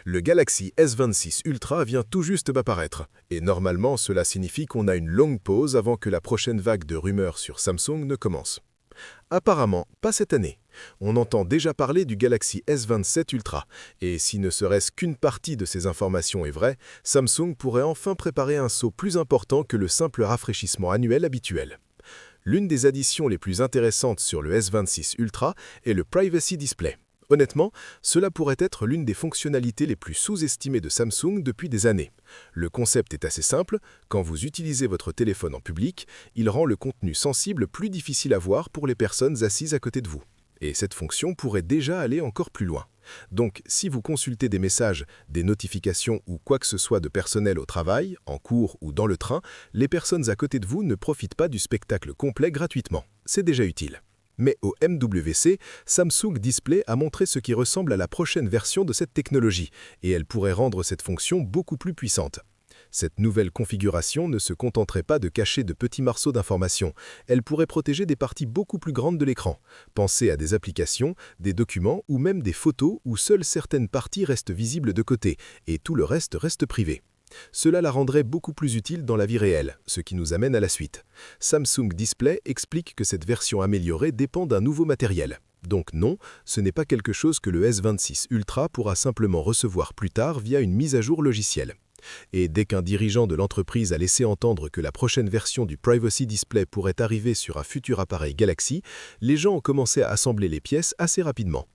Le Galaxy S26 Ultra vient tout juste d'apparaître, et normalement cela signifie qu'on a une longue pause avant que la prochaine vague de rumeurs sur Samsung ne commence. Apparemment, pas cette année. On entend déjà parler du Galaxy S27 Ultra, et si ne serait-ce qu'une partie de ces informations est vraie, Samsung pourrait enfin préparer un saut plus important que le simple rafraîchissement annuel habituel. L'une des additions les plus intéressantes sur le S26 Ultra est le Privacy Display. Honnêtement, cela pourrait être l'une des fonctionnalités les plus sous-estimées de Samsung depuis des années. Le concept est assez simple, quand vous utilisez votre téléphone en public, il rend le contenu sensible plus difficile à voir pour les personnes assises à côté de vous. Et cette fonction pourrait déjà aller encore plus loin. Donc, si vous consultez des messages, des notifications ou quoi que ce soit de personnel au travail, en cours ou dans le train, les personnes à côté de vous ne profitent pas du spectacle complet gratuitement. C'est déjà utile. Mais au MWC, Samsung Display a montré ce qui ressemble à la prochaine version de cette technologie, et elle pourrait rendre cette fonction beaucoup plus puissante. Cette nouvelle configuration ne se contenterait pas de cacher de petits morceaux d'informations, elle pourrait protéger des parties beaucoup plus grandes de l'écran. Pensez à des applications, des documents ou même des photos où seules certaines parties restent visibles de côté, et tout le reste reste privé. Cela la rendrait beaucoup plus utile dans la vie réelle, ce qui nous amène à la suite. Samsung Display explique que cette version améliorée dépend d'un nouveau matériel. Donc non, ce n'est pas quelque chose que le S26 Ultra pourra simplement recevoir plus tard via une mise à jour logicielle. Et dès qu'un dirigeant de l'entreprise a laissé entendre que la prochaine version du Privacy Display pourrait arriver sur un futur appareil Galaxy, les gens ont commencé à assembler les pièces assez rapidement.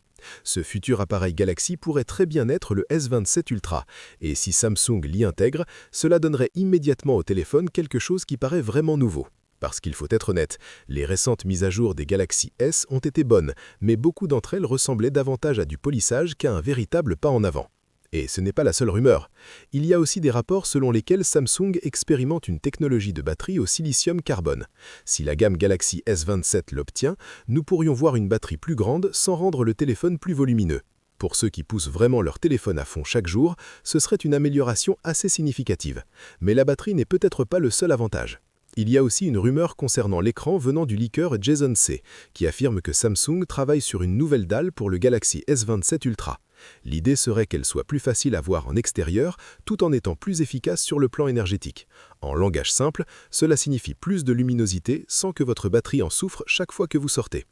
Ce futur appareil Galaxy pourrait très bien être le S27 Ultra, et si Samsung l'y intègre, cela donnerait immédiatement au téléphone quelque chose qui paraît vraiment nouveau. Parce qu'il faut être honnête, les récentes mises à jour des Galaxy S ont été bonnes, mais beaucoup d'entre elles ressemblaient davantage à du polissage qu'à un véritable pas en avant. Et ce n'est pas la seule rumeur. Il y a aussi des rapports selon lesquels Samsung expérimente une technologie de batterie au silicium-carbone. Si la gamme Galaxy S27 l'obtient, nous pourrions voir une batterie plus grande sans rendre le téléphone plus volumineux. Pour ceux qui poussent vraiment leur téléphone à fond chaque jour, ce serait une amélioration assez significative. Mais la batterie n'est peut-être pas le seul avantage. Il y a aussi une rumeur concernant l'écran venant du leaker Jason C, qui affirme que Samsung travaille sur une nouvelle dalle pour le Galaxy S27 Ultra. L'idée serait qu'elle soit plus facile à voir en extérieur, tout en étant plus efficace sur le plan énergétique. En langage simple, cela signifie plus de luminosité sans que votre batterie en souffre chaque fois que vous sortez.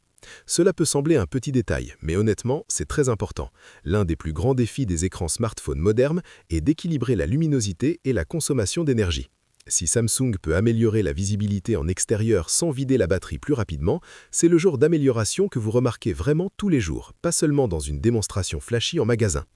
Cela peut sembler un petit détail, mais honnêtement, c'est très important. L'un des plus grands défis des écrans smartphones modernes est d'équilibrer la luminosité et la consommation d'énergie. Si Samsung peut améliorer la visibilité en extérieur sans vider la batterie plus rapidement, c'est le genre d'amélioration que vous remarquez vraiment tous les jours, pas seulement dans une démonstration flashy en magasin.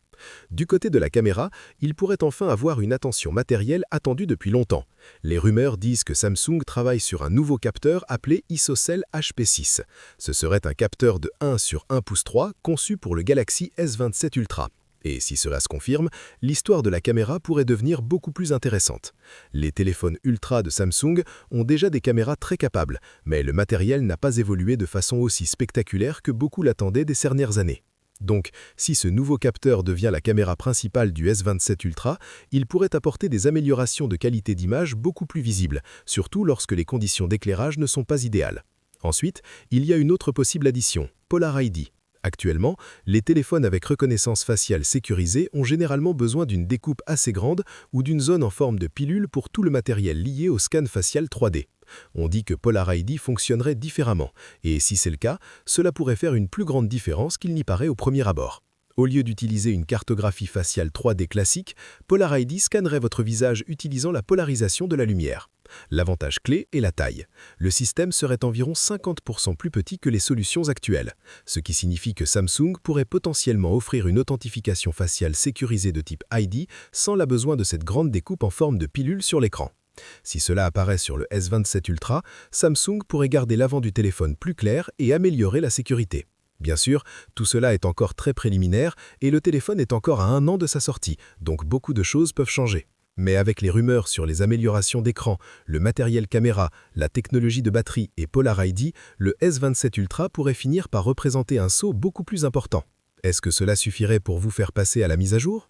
Du côté de la caméra, il pourrait enfin avoir une attention matérielle attendue depuis longtemps. Les rumeurs disent que Samsung travaille sur un nouveau capteur appelé ISOCELL HP6. Ce serait un capteur de 1 sur 1 pouce 3 conçu pour le Galaxy S27 Ultra. Et si cela se confirme, l'histoire de la caméra pourrait devenir beaucoup plus intéressante. Les téléphones Ultra de Samsung ont déjà des caméras très capables, mais le matériel n'a pas évolué de façon aussi spectaculaire que beaucoup l'attendaient des dernières années. Donc, si ce nouveau capteur devient la caméra principale du S27 Ultra, il pourrait apporter des améliorations de qualité d'image beaucoup plus visibles, surtout lorsque les conditions d'éclairage ne sont pas idéales. Ensuite, il y a une autre possible addition, Polar ID. Actuellement, les téléphones avec reconnaissance faciale sécurisée ont généralement besoin d'une découpe assez grande ou d'une zone en forme de pilule pour tout le matériel lié au scan facial 3D. On dit que Polar ID fonctionnerait différemment, et si c'est le cas, cela pourrait faire une plus grande différence qu'il n'y paraît au premier abord. Au lieu d'utiliser une cartographie faciale 3D classique, Polar ID scannerait votre visage utilisant la polarisation de la lumière. L'avantage clé est la taille. Le système serait environ 50% plus petit que les solutions actuelles, ce qui signifie que Samsung pourrait potentiellement offrir une authentification faciale sécurisée de type ID sans la besoin de cette grande découpe en forme de pilule sur l'écran. Si cela apparaît sur le S27 Ultra, Samsung pourrait garder l'avant du téléphone plus clair et améliorer la sécurité. Bien sûr, tout cela est encore très préliminaire et le téléphone est encore à 1 an de sa sortie, donc beaucoup de choses peuvent changer. Mais avec les rumeurs sur les améliorations d'écran, le matériel caméra, la technologie de batterie et Polar ID, le S27 Ultra pourrait finir par représenter un saut beaucoup plus important. Est-ce que cela suffirait pour vous faire passer à la mise à jour ?